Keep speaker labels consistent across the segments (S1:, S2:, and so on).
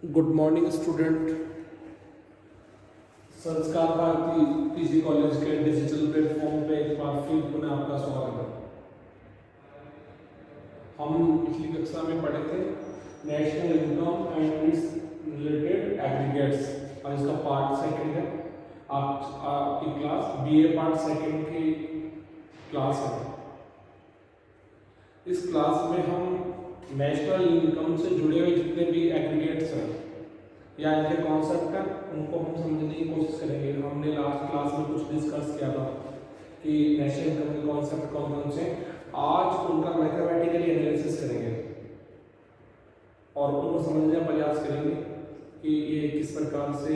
S1: Good morning student. संस्कार Bharti PG college के digital platform पे एक बार फिर पुनः आपका स्वागत है। हम पिछली कक्षा में पढ़े थे national income and it's related aggregates और इसका पार्ट सेकंड है। आपकी क्लास बीए पार्ट सेकंड की क्लास है। इस क्लास में हम नेशनल इनकम से जुड़े हुए जितने भी एग्रीगेट्स हैं या इनके कॉन्सेप्ट हैं उनको हम समझने की कोशिश करेंगे। हमने लास्ट क्लास में कुछ डिस्कस किया था कि नेशनल इनकम के कॉन्सेप्ट कौन कौन से। आज उनका मैथमेटिकली एनालिसिस करेंगे और उनको समझने का प्रयास करेंगे कि ये किस प्रकार से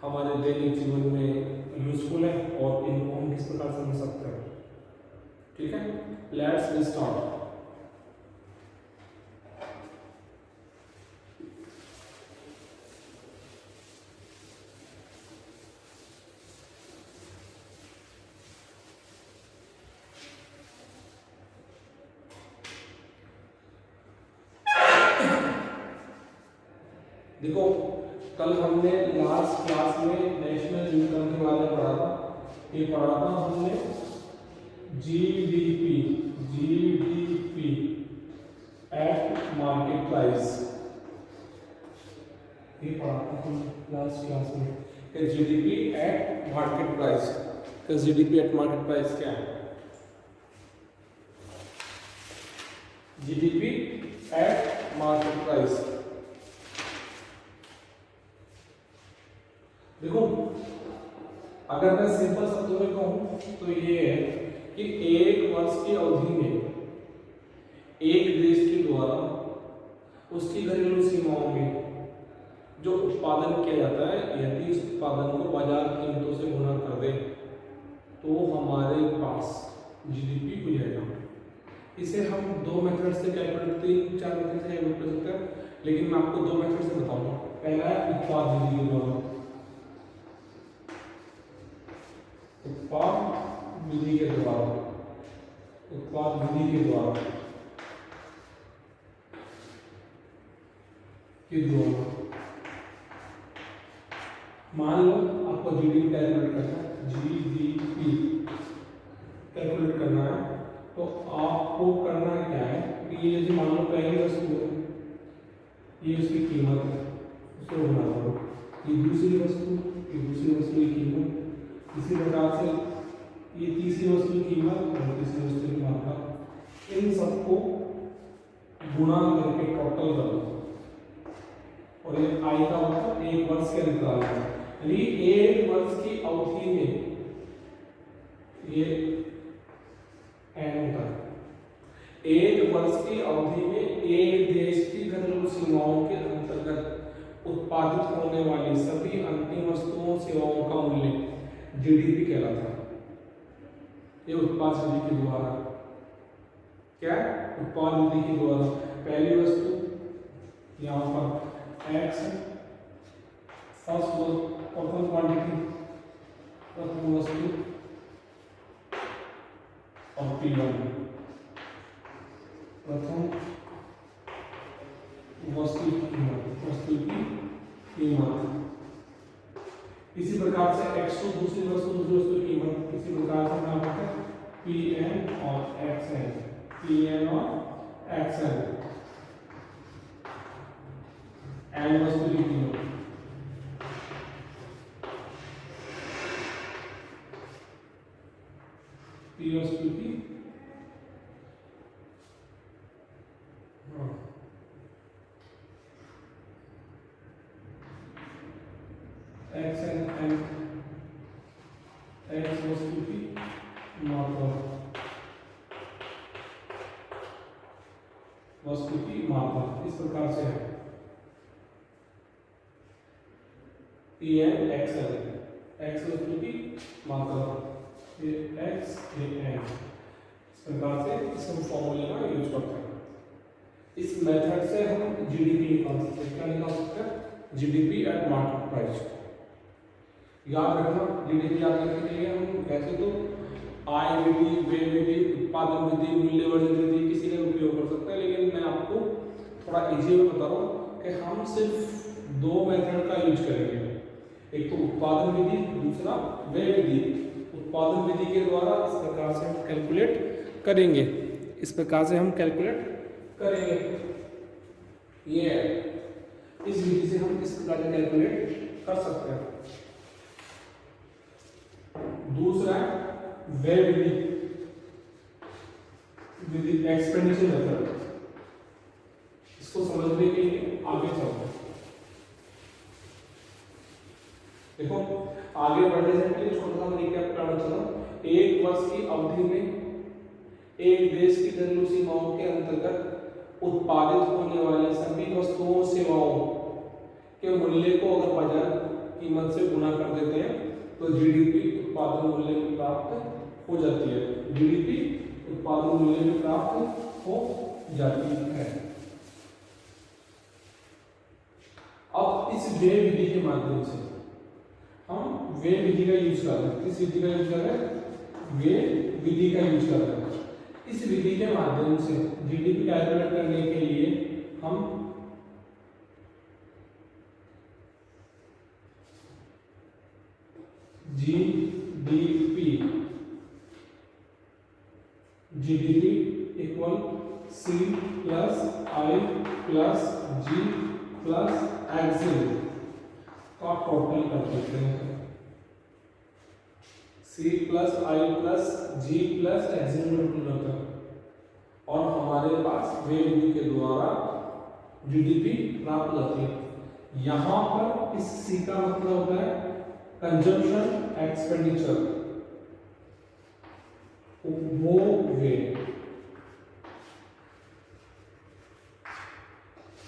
S1: हमारे दैनिक जीवन में यूजफुल है और इनको हम किस प्रकार से समझ सकते हैं। ठीक है, लेट्स स्टार्ट। देखो, कल हमने लास्ट क्लास में नेशनल इनकम के बारे में पढ़ा था। ये पढ़ा था हमने जीडीपी एट मार्केट प्राइस। ये पढ़ा था हम लास्ट क्लास में कि जीडीपी एट मार्केट प्राइस। तो जीडीपी एट मार्केट प्राइस क्या है? जीडीपी एट मार्केट प्राइस, देखो अगर मैं सिंपल शब्दों में कहूं तो ये है कि एक वर्ष की अवधि में एक देश के द्वारा उसकी घरेलू सीमाओं में जो उत्पादन किया जाता है, यदि इस उत्पादन को बाजार कीमतों से गुणा कर दे तो हमारे पास जीडीपी हो जाएगा। इसे हम दो मेथड से कैलकुलेट, 3-4 मेथड से कैलकुलेट कर सकते हैं, लेकिन मैं आपको दो मेथड से बताऊंगा। पहला है उत्पाद विधि के द्वारा। उत्पाद विधि के द्वारा मान लो आपको जीडीपी कैलकुलेट करना है, कैलकुलेट करना है तो आपको करना क्या है कि ये जो मान लो पहली वस्तु है, ये उसकी कीमत है, उसको बना दो। ये दूसरी वस्तु की कीमत, इसी प्रकार से ये तीसरी वस्तु की कीमत और तीसरी वस्तु की मात्रा, इन सबको गुणा करके टोटल कर दो और ये आई का मतलब एक वर्ष के अंतराल है, यानी एक वर्ष की अवधि में ये एन होता है। एक वर्ष की अवधि में एक देश की घरेलू सीमाओं के अंतर्गत उत्पादित होने वाली सभी अंतिम वस्तुओं सेवाओं का मूल्य जीडीपी कहलाता है। ये उत्पाद विधि के द्वारा, क्या उत्पाद विधि के द्वारा पहली वस्तु यहाँ पर एक्स, प्रथम क्वांटिटी, प्रथम वस्तु और P1 प्रथम वस्तु की कीमत। इसी प्रकार से x2 दूसरी वस्तु की कीमत, इसी प्रकार से नाम है Pn और Xn, n वस्तु की कीमत, P वस्तु की Xn x वस्तु की मात्रा, इस प्रकार से है Pn Xn, x वस्तु की मात्रा, ये x ये n, इस प्रकार से इस फॉर्मूले का यूज करते हैं। इस मेथड से हम जीडीपी निकाल सकते हैं। क्या निकाल सकते हैं? GDP at market price. याद रखना, जीडीपी याद रखने के लिए हम वैसे तो आय विधि, व्यय विधि, उत्पादन विधि, मूल्यवर्धन विधि किसी का उपयोग कर सकते हैं, लेकिन मैं आपको थोड़ा इजी में बता रहा हूँ कि हम सिर्फ दो मेथड का यूज करेंगे, एक तो उत्पादन विधि, दूसरा व्यय विधि। उत्पादन विधि के द्वारा इस प्रकार से हम कैलकुलेट करेंगे, इस प्रकार से हम कैलकुलेट करेंगे। ये है, इस विधि से हम इस प्रकार से कैलकुलेट कर सकते हैं। दूसरा व्यय विधि, एक्सपेंडिचर मेथड। इसको समझने के लिए आगे चलते हैं। देखो, आगे बढ़ने से पहले छोटा सा रिकैप करना चाहता हूं। एक वर्ष की अवधि में एक देश की घरेलू सीमाओं के अंतर्गत उत्पादित होने वाली सभी वस्तुओं सेवाओं के मूल्य को अगर बाजार कीमत से गुणा कर देते हैं तो जीडीपी उत्पादन मूल्य में प्राप्त हो जाती है। जीडीपी उत्पादन मूल्य में प्राप्त हो जाती है। अब इस व्यय विधि के माध्यम से हम व्यय विधि का यूज कर रहे हैं। किस विधि का यूज कर रहे हैं? व्यय विधि का यूज कर रहे हैं। इस विधि के माध्यम से जीडीपी कैलकुलेट करने के लिए हम GDP equal C plus I plus ji plus axle का टोटल कर देते हैं। सी plus I plus ji plus axle में टोटल होता है और हमारे पास व्यय विधि के द्वारा जीडीपी प्राप्त होती है। यहाँ पर इस सी का मतलब होता है कंजम्पशन एक्सपेंडिचर, उपभोग व्यय।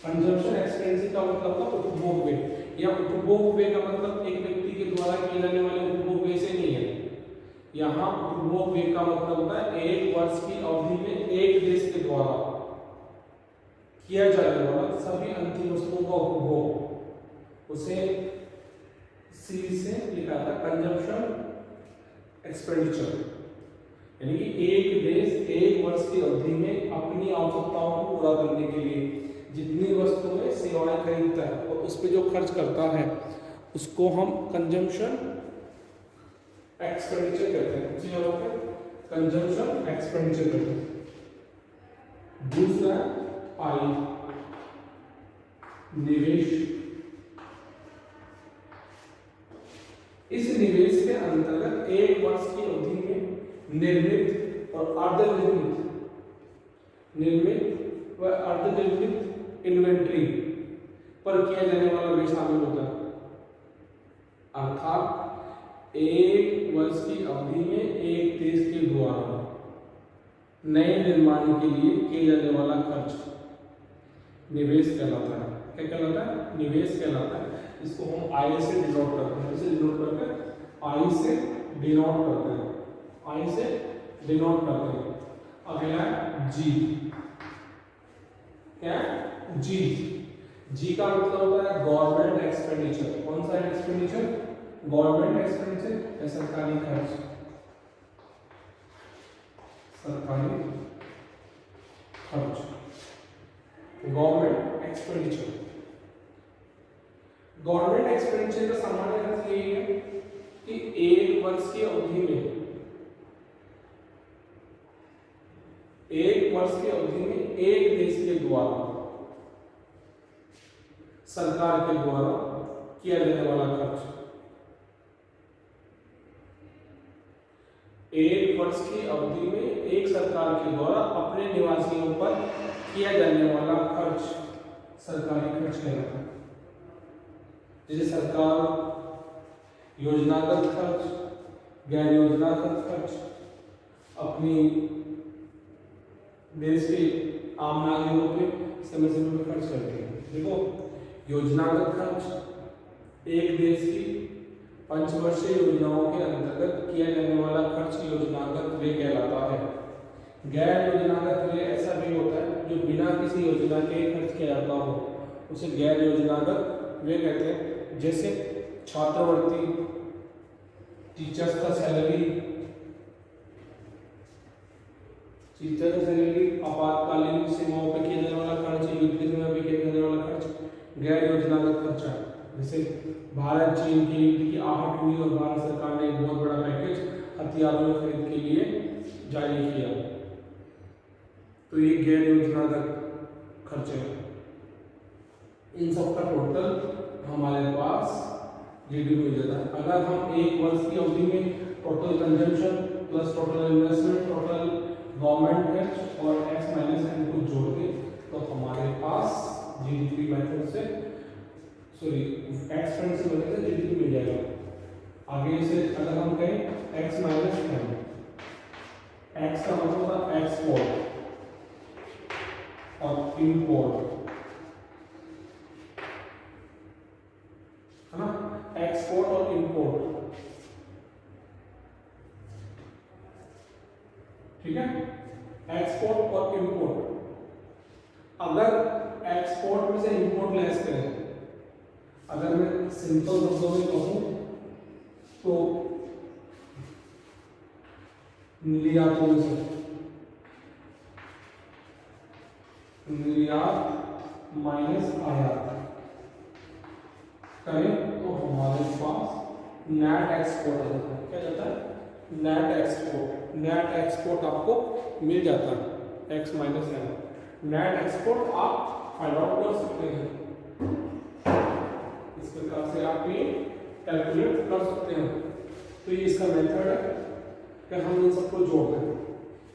S1: कंजम्पशन एक्सपेंडिचर का मतलब था उपभोग व्यय, या उपभोग व्यय का मतलब एक व्यक्ति के द्वारा किए जाने वाले उपभोग व्यय से नहीं है। यहाँ उपभोग व्यय का मतलब होता है एक वर्ष की अवधि में एक देश के द्वारा किया जाने वाला सभी अंतिम वस्तुओं का उपभोग, उसे सी से लिखा था कंजम्पशन एक्सपेंडिचर। यानी कि एक देश एक वर्ष की अवधि में अपनी आवश्यकताओं को पूरा करने के लिए जितनी वस्तुएं सेवाएं खरीदता है और उस पर जो खर्च करता है उसको हम कंजम्पशन एक्सपेंडिचर कहते हैं। उसी जगह पे कंजम्पशन एक्सपेंडिचर कहते हैं। दूसरा आई, निवेश। इस निवेश के अंतर्गत एक वर्ष की अवधि में निर्मित और अर्धनिर्मित इन्वेंट्री पर किया जाने वाला व्यय शामिल होता है। अर्थात एक वर्ष की अवधि में एक देश के द्वारा नए निर्माण के लिए किए जाने वाला खर्च निवेश कहलाता है। क्या कहलाता है? निवेश कहलाता है। इसको हम आई से डिनोट करते हैं। इसे डिनोट करके आई से डिनोट करते हैं, आई से डिनोट करते हैं। अगला है जी। क्या? जी। जी का मतलब होता है गवर्नमेंट एक्सपेंडिचर। कौन सा एक्सपेंडिचर? गवर्नमेंट एक्सपेंडिचर या सरकारी खर्च। सरकारी खर्च, गवर्नमेंट एक्सपेंडिचर। गवर्नमेंट एक्सपेंडिचर का सामान्य अर्थ यही है कि एक वर्ष की अवधि में एक देश के द्वारा सरकार के द्वारा किया जाने वाला खर्च। एक वर्ष की अवधि में एक सरकार के द्वारा अपने निवासियों पर किया जाने वाला खर्च सरकारी खर्च कहलाता है। जैसे सरकार योजनागत खर्च, गैर योजनागत खर्च अपनी देश के आम नागरिकों पे समय समय पर खर्च करती है। देखो, योजनागत खर्च एक देश की पंचवर्षीय योजनाओं के अंतर्गत किया जाने वाला खर्च योजनागत व्यय कहलाता है। गैर योजनागत व्यय ऐसा व्यय होता है जो बिना किसी योजना के खर्च किया जाता हो, उसे गैर योजनागत व्यय कहते हैं। जैसे छात्रवृत्ति, टीचर्स का सैलरी, आपातकालीन सेवाओं पर किया जाने वाला खर्च, युद्ध के समय पर किया जाने वाला खर्च, गैर योजनागत खर्चा, जैसे भारत चीन के युद्ध की आहट हुई और भारत सरकार ने एक बहुत बड़ा पैकेज हथियारों में खरीद के लिए जारी किया, तो ये गैर योजनागत खर्चे हैं। इन सब का टोटल हमारे पास जीडीपी मिल जाता है। अगर हम एक वर्ष की अवधि में total consumption plus total investment, total government tax और एक्स माइनस एन को जोड़ दें तो हमारे पास जीडीपी मेथड से एक्स फंड से मेथड से जीडीपी मिल जाएगा। आगे से अगर हम कहें एक्स माइनस एन, एक्स का मतलब होता है एक्सपोर्ट और इम्पोर्ट, है ना, एक्सपोर्ट और इंपोर्ट, ठीक है, एक्सपोर्ट और इंपोर्ट। अगर एक्सपोर्ट में से इंपोर्ट लेस करें, अगर मैं सिंपल शब्दों में कहूं तो निर्यातों में से निर्यात माइनस आयात करें तो हमारे पास नेट एक्सपोर्ट आ जाता है। क्या जाता है? Net export. नेट एक्सपोर्ट आपको मिल जाता है x minus n. Net export आप फाइंड आउट कर सकते हैं, इस प्रकार से आप ये कैलकुलेट कर सकते हैं। तो ये इसका मेथड है कि हम इन सबको जोड़ दें।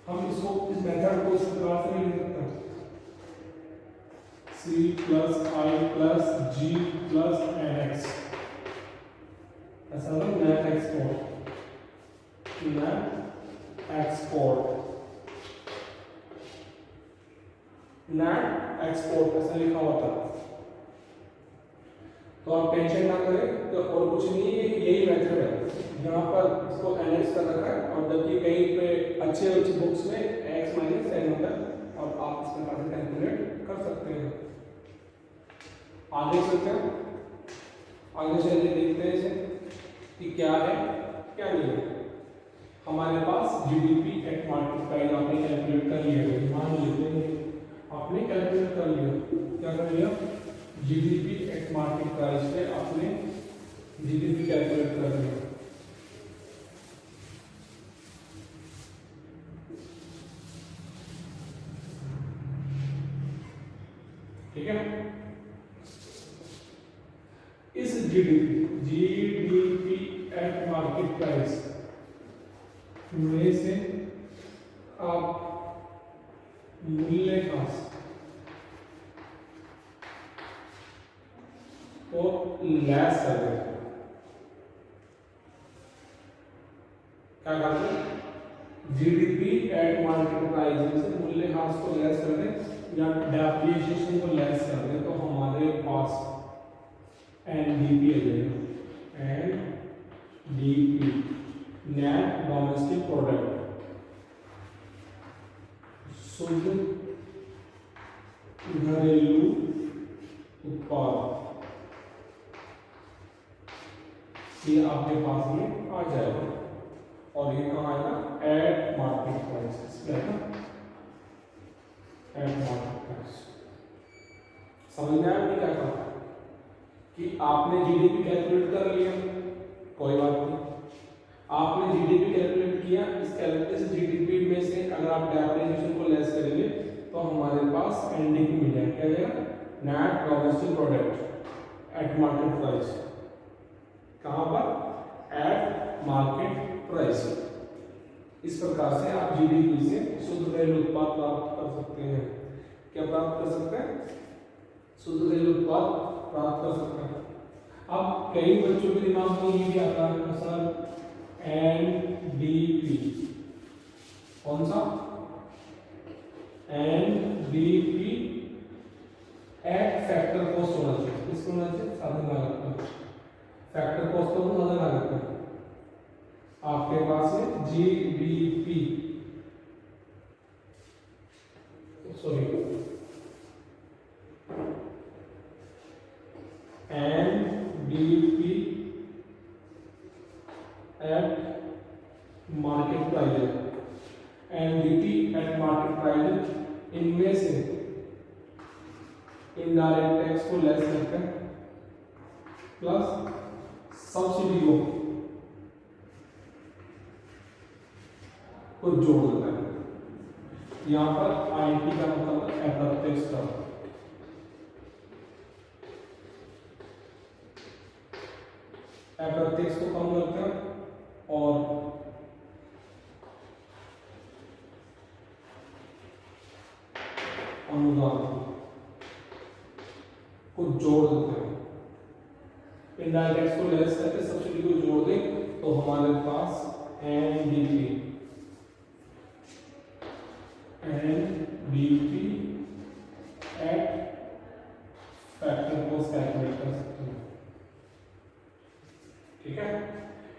S1: हम इसको इस मेथड को इस प्रकार से लिख सकते हैं C plus I plus G plus NX, ऐसा होगा net export. Net export, net export ऐसा लिखा हुआ था। तो आप टेंशन ना करें, तो और कुछ नहीं है, यही मेथड है। यहाँ पर इसको NX कर रखा है और जबकि कहीं पे अच्छे बुक्स में x माइनस एन होता है, और आप इस प्रकार से कैलकुलेट कर सकते हैं। आगे चलते हैं, आगे चलिए देखते हैं इसे कि क्या है क्या नहीं है। हमारे पास जीडीपी एट मार्केट प्राइस आपने कैलकुलेट कर लिया है, मान लेते हैं आपने कैलकुलेट कर लिया। क्या कर लिया? जीडीपी एट मार्केट प्राइस पे आपने जीडीपी कैलकुलेट कर लिया। ठीक है, इस जीडीपी एट मार्केट प्राइस में से आप मूल्यह्रास को लेस कर दें। क्या करते हैं? जीडीपी एट मार्केट प्राइस में से मूल्यह्रास को लेस कर दें या डेप्रिसिएशन को लेस कर दें, तो हमारे पास एनडीपी आ जाएगा। एनडीपी नेट डोमेस्टिक प्रोडक्ट, शुद्ध घरेलू उत्पाद, ये आपके पास में आ जाएगा। और ये कहाँ आएगा? Eight market price, eight market price. समझ में आया क्या कहा कि आपने जीडीपी कैलकुलेट कर लिया, कोई बात नहीं, आपने जीडीपी कैलकुलेट किया, इस कैलकुलेशन जीडीपी में से अगर आप डेप्रिसिएशन को लेस करेंगे तो हमारे पास एनडीपी मिल जाएगा। क्या जाएगा? Net domestic product at market price. कहां पर? Eight market price. इस प्रकार से आप जीडीपी से शुद्ध घरेलू उत्पाद प्राप्त कर सकते हैं। क्या प्राप्त कर सकते हैं? शुद्ध घरेलू उत्पाद प्राप्त कर सकते हैं। अब कई बच्चों के दिमाग में ये भी आता है सर एनडीपी, कौन सा? एनडीपी एट फैक्टर कॉस्ट होना चाहिए। किसको होना चाहिए? साधन लागत का। फैक्टर कॉस्ट तो साधन लागत का। आपके पास है GDP, sorry NDP at market price. NDP at market price, इनमें से इनडायरेक्ट टैक्स को लेस करके प्लस सब्सिडी को जोड़ देता है। यहाँ पर आईटी का मतलब अप्रत्यक्ष कर, अप्रत्यक्ष को कम करते हैं और अनुदान को जोड़ देते हैं। इनडायरेक्ट टैक्स को लेस करके सब्सिडी को जोड़ दें तो हमारे पास एनडीपी एट फैक्टर को कैलकुलेट कर सकते हैं। ठीक है,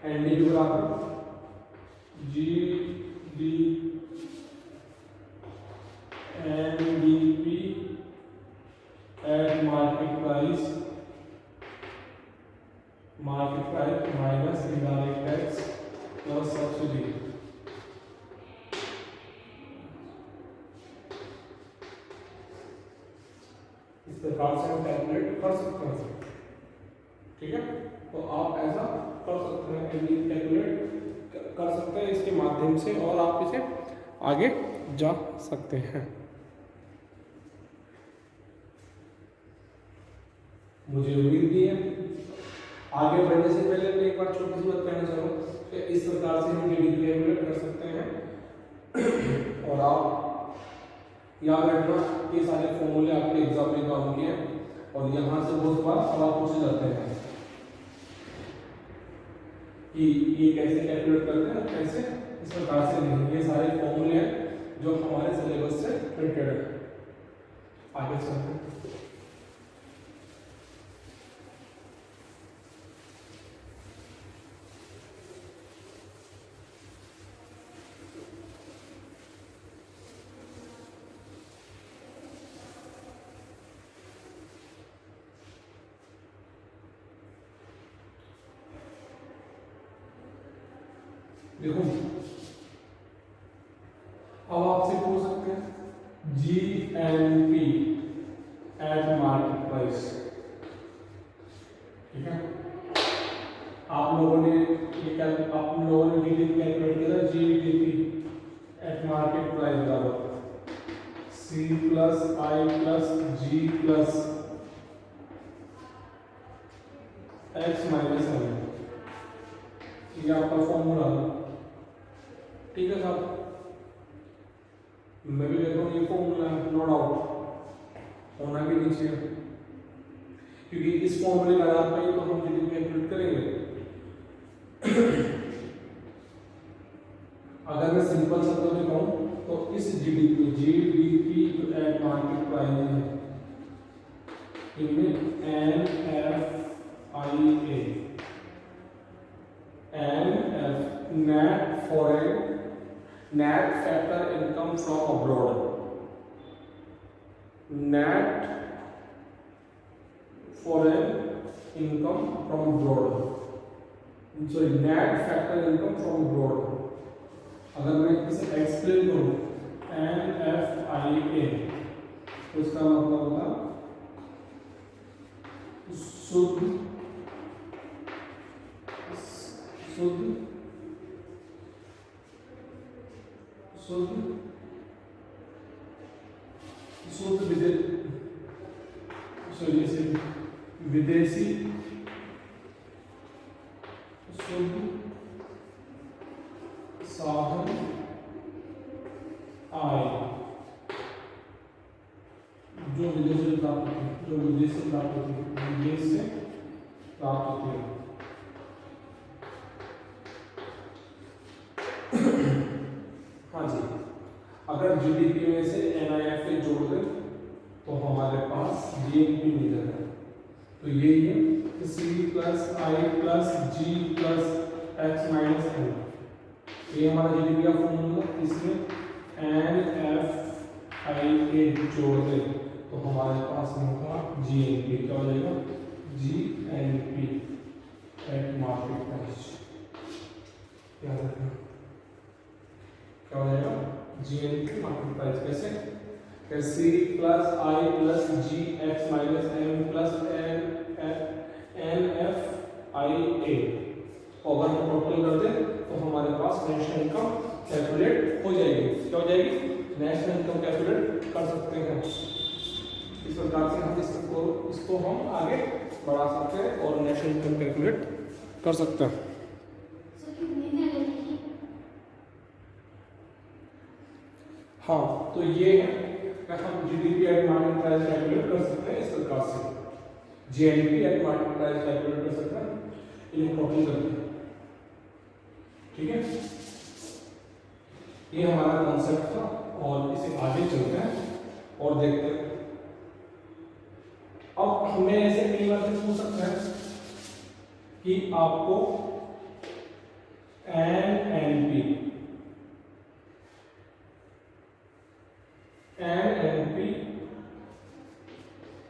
S1: एनडीपी बराबर G D NDP at market price minus indirect tax plus subsidy. इस प्रकार से हम कैलकुलेट कर सकते हैं। ठीक है, तो आप ऐसा कर सकते हैं, कैलकुलेट कर सकते हैं इसके माध्यम से और आप इसे आगे जा सकते हैं। मुझे उम्मीद भी है। आगे बढ़ने से पहले मैं एक बार छोटी सी बात कहना चाहूँगा कि इस प्रकार से हम जीडीपी कैलकुलेट कर सकते हैं और आप याद रखना ये सारे फॉर्मूले आपके एग्जाम में काम किए हैं और यहाँ से बहुत बार सवाल पूछे जाते हैं कि ये कैसे कैलकुलेट करते हैं, कैसे इस प्रकार से नहीं। ये सारे फॉर्मूले हैं जो हमारे सिलेबस से प्रिंटेड है। आगे चलते हैं। देखो अब आपसे पूछ सकते हैं जीएनपी एट मार्केट प्राइस। ठीक है, आप लोगों ने जीडीपी कैलकुलेट किया था। जीडीपी एट मार्केट प्राइस बराबर सी plus I plus ji plus x minus M, ये आपका फॉर्मूला है। ठीक है साहब, मैं भी देखता हूँ ये फॉर्मूला है, नो डाउट होना भी नहीं चाहिए क्योंकि इस फॉर्मूले का आधार पर तो हम जीडीपी कैलकुलेट करेंगे। अगर मैं सिंपल शब्दों में कहूँ तो इस जीडीपी जो एट मार्केट प्राइस है इनमें NFIA net factor income from abroad, net foreign income from abroad, sorry net factor income from abroad। अगर मैं इसे एक्सप्लेन करूँ NFIA तो इसका मतलब होगा शुद्ध विदेशी शुद्ध साधन आय जो विदेश से प्राप्त होती है, जो विदेश से प्राप्त होती है, विदेश से प्राप्त होती है। हाँ जी, अगर जीडीपी में से एनआईएफ जोड़ दें तो हमारे पास जीएनपी मिल जाता है। तो यही है सी plus I plus ji plus x minus N, ये हमारा जीडीपी का फॉर्मूला। इसमें एनएफआईए जोड़ दें तो हमारे पास होगा जीएनपी। क्या हो जाएगा? GNP at market price. याद रखना क्या हो जाएगा? GNP market price. कैसे? C plus I plus G X minus M plus N F I A. अगर हम टोटल कर दें तो हमारे पास नेशनल इनकम कैलकुलेट हो जाएगी। क्या हो जाएगी? नेशनल इनकम कैलकुलेट कर सकते हैं। इस प्रकार से हम इसको हम आगे बढ़ा सकते हैं और नेशनल इनकम कैलकुलेट कर सकते हैं। हाँ, तो ये है हम GDP at market price calculate कर सकते हैं इस प्रकार से। GNP at market price calculate कर सकते हैं, इन्हें टोटल करके। ठीक है, ये हमारा कॉन्सेप्ट था और इसे आगे चलते हैं और देखते हैं। अब हमें ऐसे कई बार पूछ सकते हैं कि आपको NNP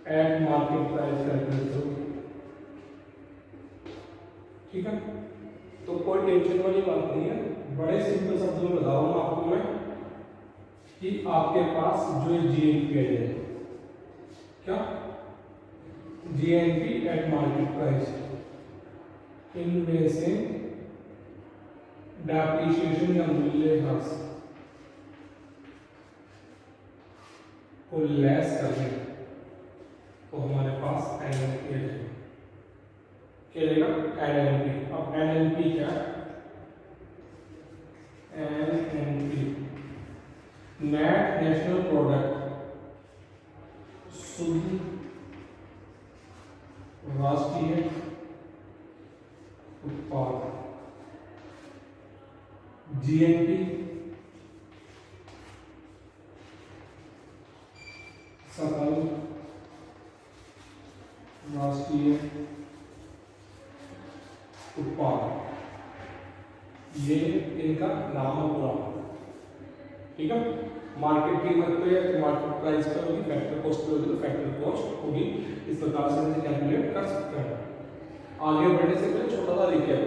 S1: eight market price calculate करो। ठीक है, तो कोई टेंशन वाली बात नहीं है, बड़े सिंपल शब्दों में बता रहा हूं आपको मैं कि आपके पास जो जीएनपी है, क्या जीएनपी एट मार्केट प्राइस, इनमें से डेप्रिसिएशन या मूल्यह्रास को लेस कर दें तो हमारे पास एनएनपी है। क्या रहेगा? एनएनपी। अब एनएनपी क्या है? एनएनपी नेट नेशनल प्रोडक्ट, शुद्ध राष्ट्रीय उत्पाद। जीएनपी सकल राष्ट्रीय उत्पाद, ये इनका नाम है पूरा। ठीक है, मार्केट कीमत पे मार्केट प्राइस पे होगी, फैक्टर कॉस्ट पे होगी तो फैक्टर कॉस्ट होगी। इस प्रकार से हम कैलकुलेट कर सकते हैं। आगे बढ़ने से पहले छोटा सा recap.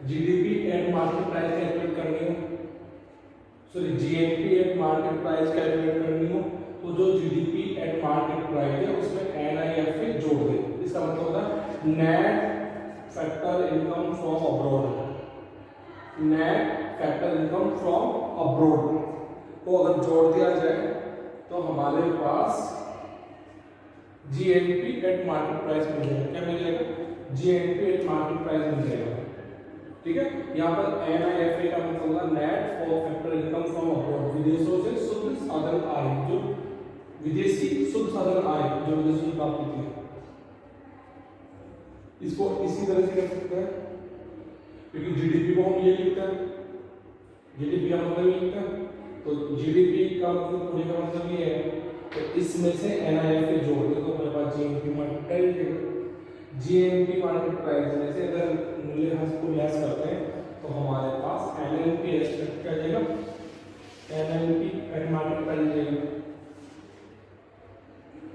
S1: GDP at market price calculate करनी हो, sorry GNP at market price calculate करनी हो तो जो जीडीपी एट मार्केट प्राइस है उसमें एनआईएफए जोड़ दें। इसका मतलब होता है net factor income from abroad. Net factor income from abroad को अगर जोड़ दिया जाए तो हमारे पास जीएनपी एट मार्केट प्राइस मिल जाएगा। क्या मिल जाएगा? जीएनपी एट मार्केट प्राइस मिल जाएगा। ठीक है, यहाँ पर एनआईएफए का मतलब है net for factor income from abroad, विदेशों से शुद्ध साधन आय, जो विदेशी शुद्ध साधन आय जो विदेशों से प्राप्त होती है। इसको इसी तरह से कर सकते हैं क्योंकि जीडीपी को हम ये लिखते हैं, जीडीपी का मतलब ये लिखते हैं, तो जीडीपी का मतलब पूरे का मतलब ये है तो इसमें से एनआईएफए जोड़ दे तो हमारे पास GNP market GNP market price में से अगर मूल्यह्रास को लेस करते हैं तो हमारे पास एनएनपी क्या जाएगा? एनएनपी एट मार्केट प्राइस जाएगा।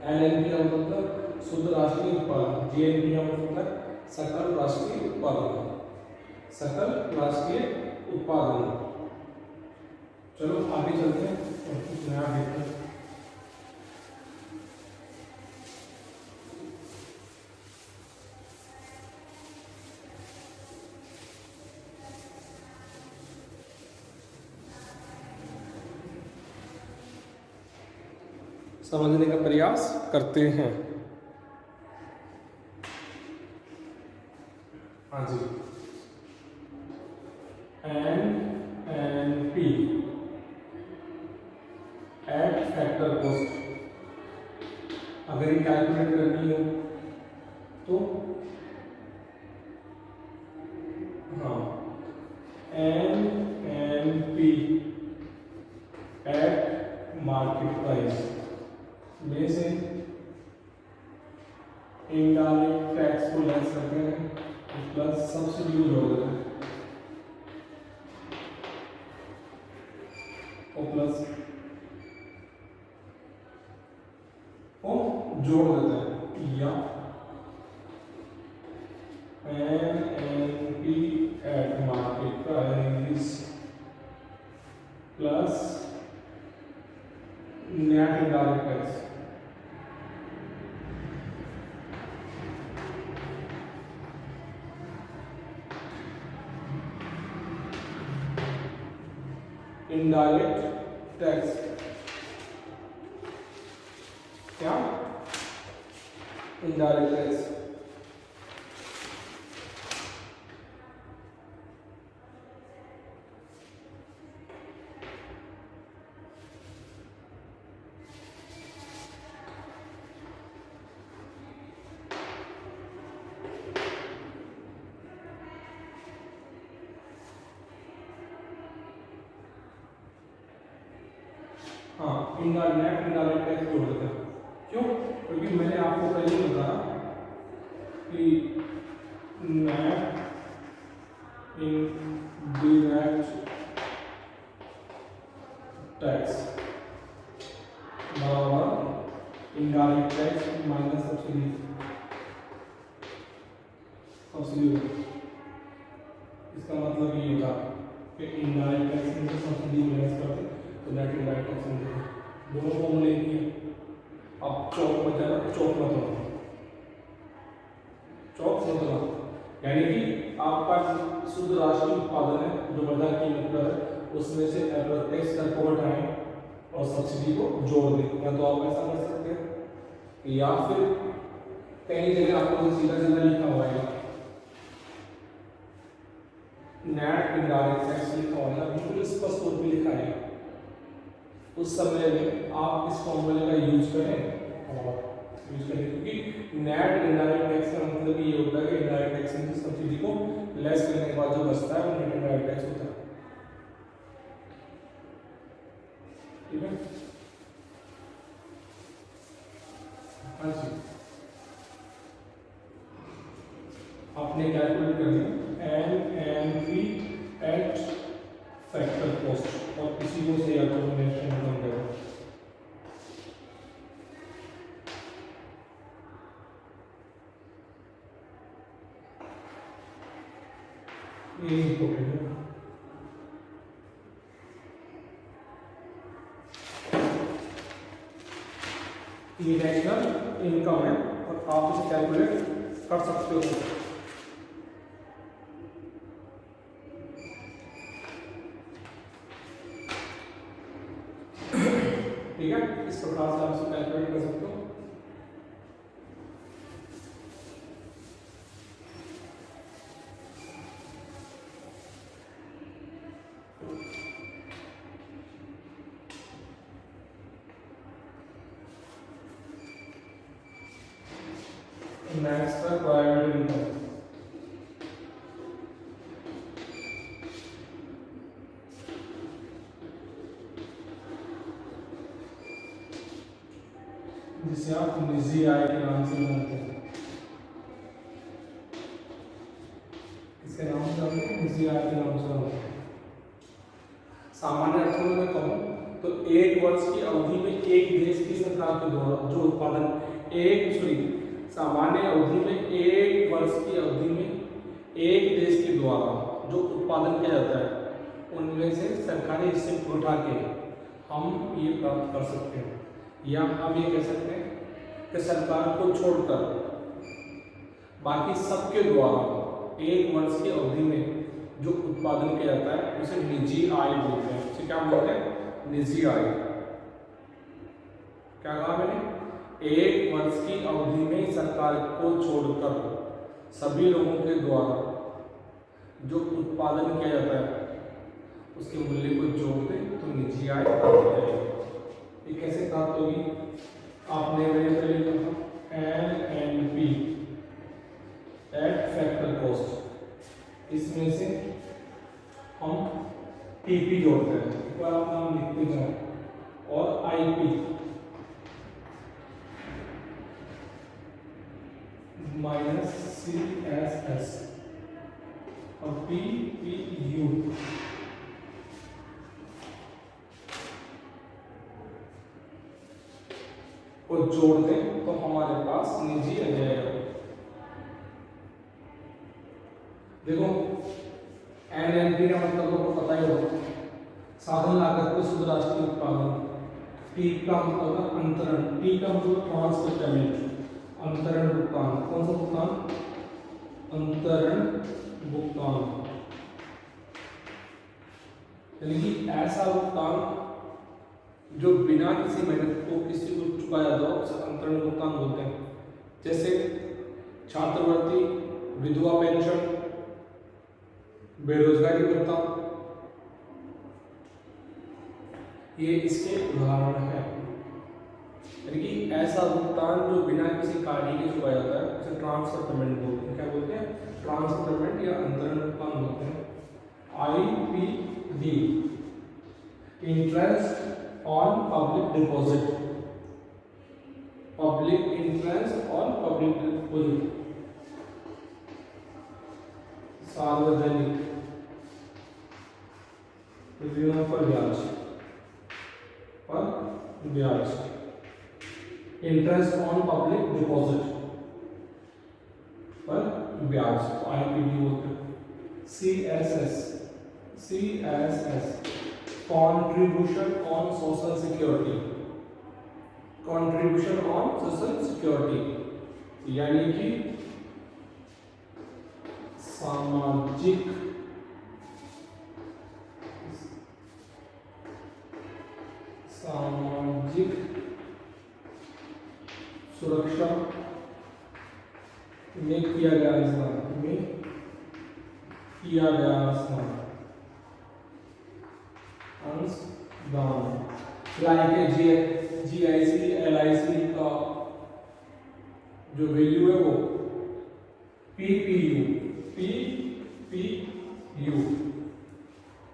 S1: एनएनपी का मतलब शुद्ध राष्ट्रीय उत्पादन, जीएनपी का मतलब सकल राष्ट्रीय उत्पादन, सकल राष्ट्रीय उत्पादन। चलो आगे चलते हैं और कुछ नया देखते हैं। समझने का प्रयास करते हैं। हाँ जी, एनएनपी एट फैक्टर कॉस्ट अगर ये कैलकुलेट करनी हो तो हाँ, एनएनपी एट मार्केट प्राइस में से इनडायरेक्ट टैक्स को लेस करते हैं प्लस सब्सिडी जोड़ देते हैं और प्लस और जोड़ देते हैं या NNP eight market price plus net indirect tax, क्या इनडायरेक्ट टैक्स। हाँ, इनडायरेक्ट टैक्स जोड़ देते हैं। क्यों? क्योंकि मैंने आपको पहले ही बताया कि नेट इनडायरेक्ट टैक्स बराबर इनडायरेक्ट टैक्स माइनस सब्सिडी। इसका मतलब ये होगा कि इनडायरेक्ट टैक्स में सब्सिडी माइनस करते तो नेट इनडायरेक्ट टैक्स मिलता है। दोनों फॉर्मूले एक ही है। अब चौक मत जाना, चौक मत होना, चौक मत होना, यानी कि आपका शुद्ध राष्ट्रीय उत्पादन है जो बाजार कीमत पर है, उसमें से अप्रत्यक्ष कर को घटाएं और सब्सिडी को जोड़ दें। या तो आप ऐसा कर सकते हैं या फिर कहीं जगह आपको सीधा सीधा लिखा हुआ है नेट इनडायरेक्ट टैक्स लिखा हुआ है, बिल्कुल स्पष्ट तौर पे लिखा है। उस समय में आप इस फॉर्मूले का यूज करें और यूज करें, क्योंकि नेट इनडायरेक्ट टैक्स का मतलब ये होता है कि इनडायरेक्ट टैक्स में सब्सिडी को लेस करने के बाद जो बचता है वो नेट इनडायरेक्ट टैक्स होता है। ठीक है, हाँ जी, आपने कैलकुलेट कर दिया एनएनपी एट फैक्टर कॉस्ट और इसी को से कॉम्बिनेशन कम करो। ये इंपॉर्टेंट है। ये नेशनल इनकम है और आप इसे कैलकुलेट कर सकते हो। ठीक है, इस प्रकार से आप इसे कैलकुलेट कर सकते हो। नेक्स्ट है प्राइवेट इनकम। जिसे आप निजी आय के नाम से जानते हैं। किसके नाम से जानते हैं? निजी आय के नाम से जानते हैं। सामान्य अर्थों में कहूँ तो एक वर्ष की अवधि में एक देश की सरकार के द्वारा जो उत्पादन सामान्य अवधि में एक वर्ष की अवधि में एक देश के द्वारा जो उत्पादन किया जाता है उनमें से सरकारी हिस्से को उठा के हम ये प्राप्त कर सकते हैं, या हम ये कह सकते हैं कि सरकार को छोड़कर बाकी सबके द्वारा एक वर्ष की अवधि में जो उत्पादन किया जाता है उसे निजी आय बोलते हैं। उसे क्या बोलते हैं? निजी आय। क्या कहा मैंने? एक वर्ष की अवधि में सरकार को छोड़कर सभी लोगों के द्वारा जो उत्पादन किया जाता है उसके मूल्य को जोड़ दें तो निजी आय प्राप्त हो जाएगी। ये कैसे प्राप्त होगी? आपने मैंने पहले कहा एनएनपी एट फैक्टर कॉस्ट, इसमें से हम टीपी जोड़ते हैं, एक बार आप नाम लिखते जाओ, और आईपी माइनस CSS और PPU को जोड़ दें तो हमारे पास निजी आ जाएगा। देखो एनएनपी का मतलब आपको पता ही होगा, साधन लागत को शुद्ध राष्ट्रीय उत्पादन। टी का मतलब अंतरण, टी का मतलब ट्रांसफर पेमेंट, अंतरण भुगतान। कौन सा भुगतान? अंतरण भुगतान। यानी कि ऐसा भुगतान जो बिना किसी मेहनत को किसी को चुकाया जाता हो उसे अंतरण भुगतान बोलते हैं। जैसे छात्रवृत्ति, विधवा पेंशन, बेरोजगारी भत्ता, ये इसके उदाहरण हैं। यानी कि ऐसा भुगतान जो बिना किसी कार्य के चुकाया जाता है उसे ट्रांसफर पेमेंट बोलते हैं। क्या बोलते हैं? ट्रांसफर पेमेंट या अंतरण भुगतान बोलते हैं। IPD, interest on public deposit, public interest on public deposit, सार्वजनिक ऋणों पर ब्याज, इंटरेस्ट ऑन पब्लिक डिपॉजिट पर ब्याज, तो IPD बोलते हैं। CSS, contribution on social security, contribution on social security, यानी कि सामाजिक सुरक्षा में किया गया अंशदान, लाइक GIC LIC का जो वैल्यू है वो PPU,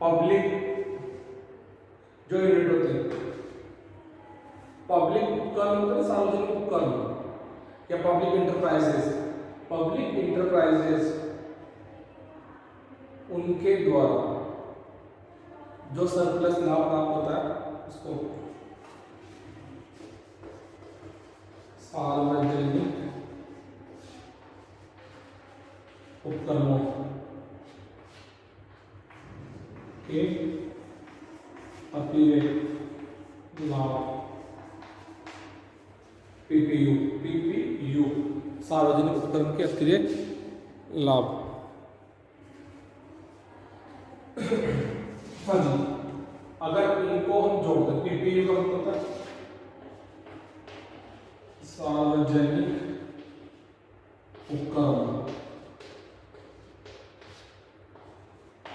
S1: पब्लिक जो यूनिट होते हैं, पब्लिक उपकरण होते हैं, सार्वजनिक उपकरण या पब्लिक इंटरप्राइजेस, उनके द्वारा जो सरप्लस लाभ प्राप्त होता है उसको सार्वजनिक उपकरणों के अतिरिक्त लाभ, PPU, सार्वजनिक उपकरण के अतिरिक्त लाभ। हाँ जी, अगर इनको हम जोड़ दें, PPU का मतलब होता है सार्वजनिक उपकरण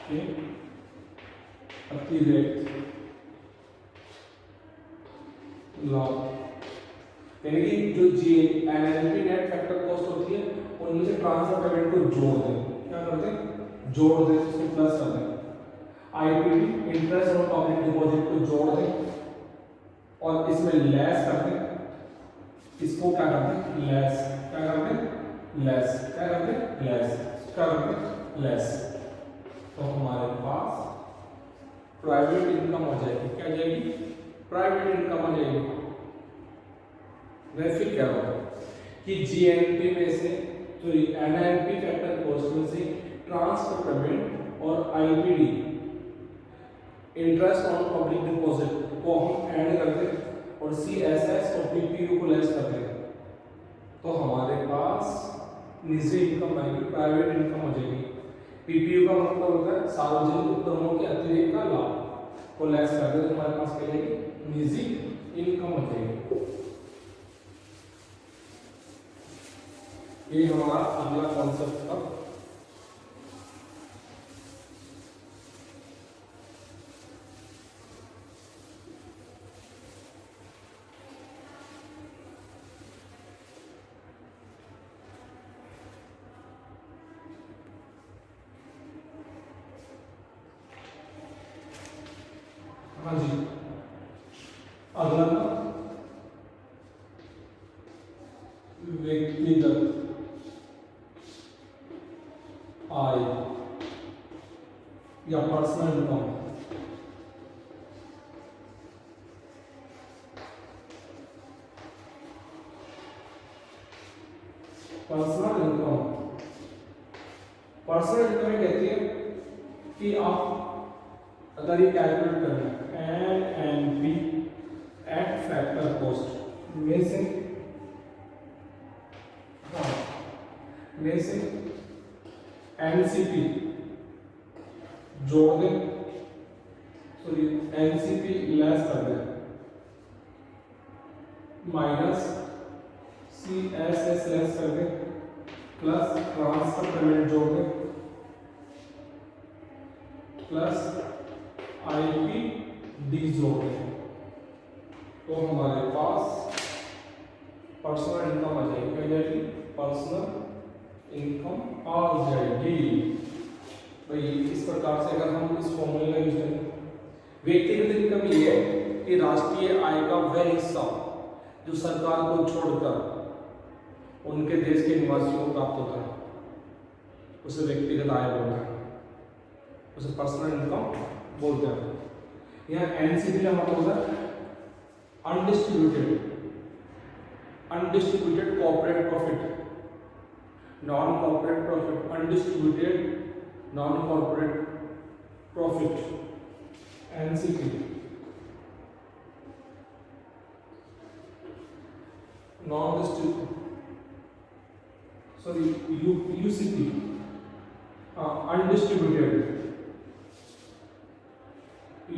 S1: के अतिरिक्त लाभ, यानी कि जो NNP नेट फैक्टर कॉस्ट होती है उनमें से ट्रांसफर पेमेंट को जोड़ दें। क्या करते हैं? जोड़ दें, उसको प्लस कर दें। IPD, interest on public deposit को जोड़ दें और इसमें लेस कर दें, इसको क्या करते हैं? लेस तो हमारे पास प्राइवेट इनकम हो जाएगी। क्या जाएगी? प्राइवेट इनकम हो जाएगी। फिर क्या होगा कि GNP में से जो NNP फैक्टर कॉस्ट में से ट्रांसफर पेमेंट और IPD, interest on public deposit को हम ऐड कर दें और CSS और PPU को लेस कर दें, तो हमारे पास निजी इनकम आएगी, प्राइवेट इनकम हो जाएगी। PPU का मतलब होता है सार्वजनिक उपकरणों के अतिरिक्त का लाभ को लेस कर दे तो हमारे पास क्या जाएगी? निजी इनकम हो जाएगी। ये हमारा अगला कॉन्सेप्ट था। हाँ जी, अगला व्यक्तिगत आय या पर्सनल इनकम। पर्सनल इनकम कहती है कि आप अगर ये कैलकुलेट करना है NNP एट फैक्टर कॉस्ट में से NCP जोड़ दें सॉरी एनसीपी लेस कर दें माइनस सीएसएस लेस कर दें प्लस ट्रांसफर पेमेंट जोड़ दें प्लस आईपीडी जोड़ दें तो हमारे पास पर्सनल इनकम आ जाएगी। क्या जाएगी? पर्सनल इनकम आ जाएगी। भाई इस प्रकार से अगर हम इस फॉर्मूले का यूज करें, व्यक्तिगत इनकम ये है कि राष्ट्रीय आय का वह हिस्सा जो सरकार को छोड़कर उनके देश के निवासियों को प्राप्त होता है उसे व्यक्तिगत आय बोलते हैं, उसे पर्सनल इनकम बोलते हैं। यहाँ एनसीपी का मतलब होता है undistributed corporate profit, non corporate profit, undistributed non corporate profit, NCP. Non distributed sorry UCP, undistributed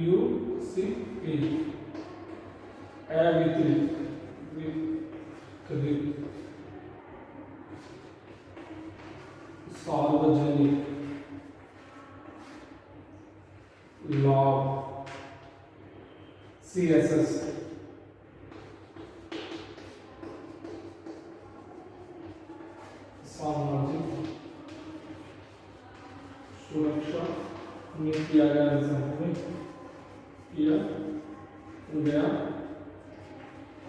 S1: UCP, वितरित सार्वजनिक लाभ सीएसएस, सामाजिक सुरक्षा में किया गया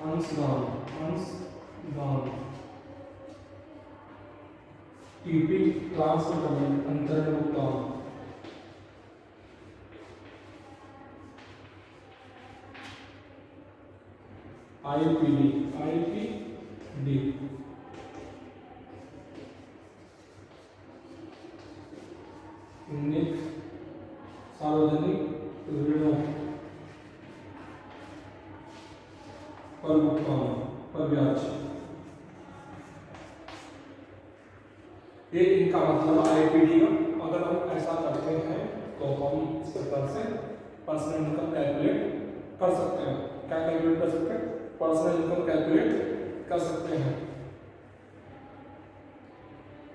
S1: अंशदान टीपी ट्रांसफर पेमेंट अंतरण भुगतान, आईपीडी सार्वजनिक ऋणों पर भुगतान पर ब्याज। ये इनका मतलब आईपीडी का। अगर हम ऐसा करते हैं तो हम इस प्रकार से पर्सनल इनकम कैलकुलेट कर सकते हैं। क्या कैलकुलेट कर सकते हैं? पर्सनल इनकम कैलकुलेट कर सकते हैं।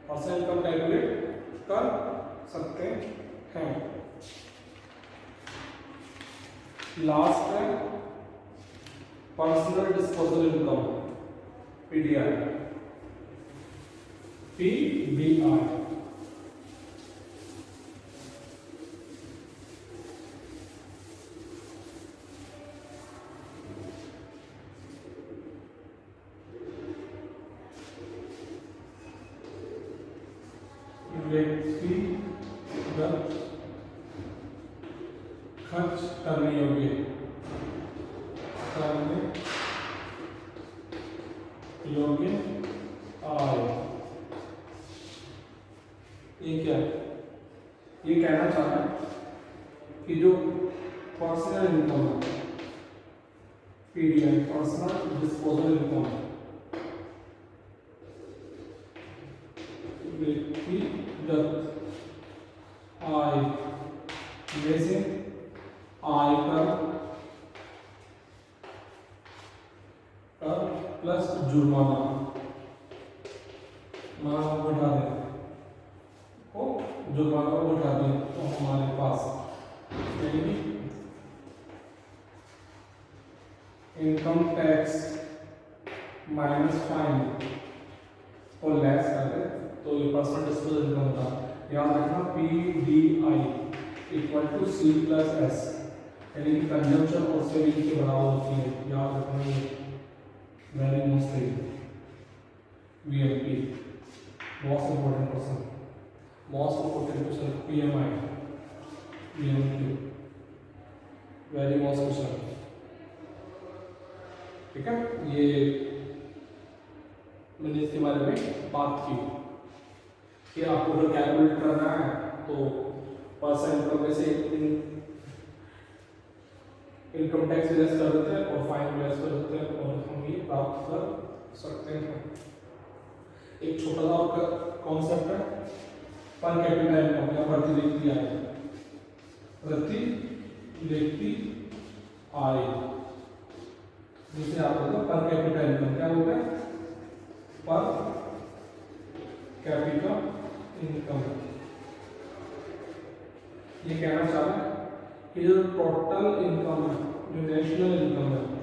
S1: पर्सनल इनकम कैलकुलेट कर सकते हैं। लास्ट है पर्सनल डिस्पोजल इनकम, पीडीआई। व्यक्तिगत खर्च करने योग्य आय। ये क्या है? ये कहना चाह रहा है कि जो पर्सनल इनकम है, पीडीआई पर्सनल डिस्पोजल इनकम, व्यक्तिगत आय में से आयकर कर प्लस जुर्माना बढ़ा दें को जुर्माना बढ़ा दें तो हमारे पास इनकम टैक्स माइनस फाइन को लेस कर दे तो ये पर्सनल डिस्पोजल इनकम होता। याद रखना PDI equal to C plus S, यानी कंजम्पशन और सेविंग के बराबर होती है। याद रखना ये very most VMP, most important question, most important question, PMI VMP, very most question. ठीक है, ये मैंने इसके बारे में बात की कि आपको अगर कैलकुलेट करना है तो पर्सनल इनकम में से इनकम टैक्स लेस कर देते हैं और फाइन लेस कर देते हैं और हम ये प्राप्त कर सकते हैं। एक छोटा सा आपका कॉन्सेप्ट है पर कैपिटा इनकम या प्रति व्यक्ति आय, प्रति लेती आई। जिसे आप बोलते हैं पर कैपिटा इनकम। क्या बोलते हैं? Per capita income. ये कहना चाह रहा है कि जो टोटल इनकम है, जो नेशनल इनकम है,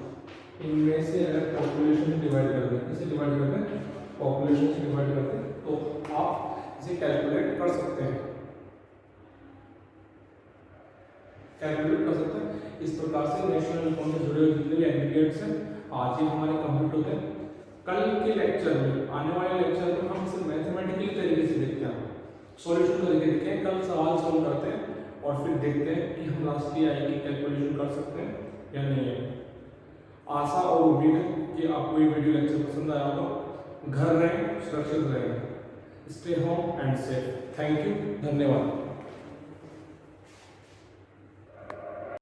S1: इनमें से अगर पॉपुलेशन डिवाइड कर दें, कैसे डिवाइड करते हैं? पॉपुलेशन से डिवाइड करते हैं, तो आप इसे कैलकुलेट कर सकते हैं। कैलकुलेट कर सकते हैं। इस प्रकार से नेशनल इनकम से जुड़े हुए जितने भी एग्रीगेट्स हैं आज ही हमारे कंप्लीट होते हैं। कल के लेक्चर में, आने वाले लेक्चर में हम इसे मैथमेटिकली तरीके से देखते हैं, सॉल्यूशन करके देखते हैं। कल सवाल सॉल्व करते हैं और फिर देखते हैं कि हम राष्ट्रीय आय की कैलकुलेशन कर सकते हैं या नहीं। आशा और उम्मीद है कि आपको ये वीडियो लेक्चर पसंद आया होगा। घर रहें, सुरक्षित रहें। Stay home and safe. Thank you, धन्यवाद।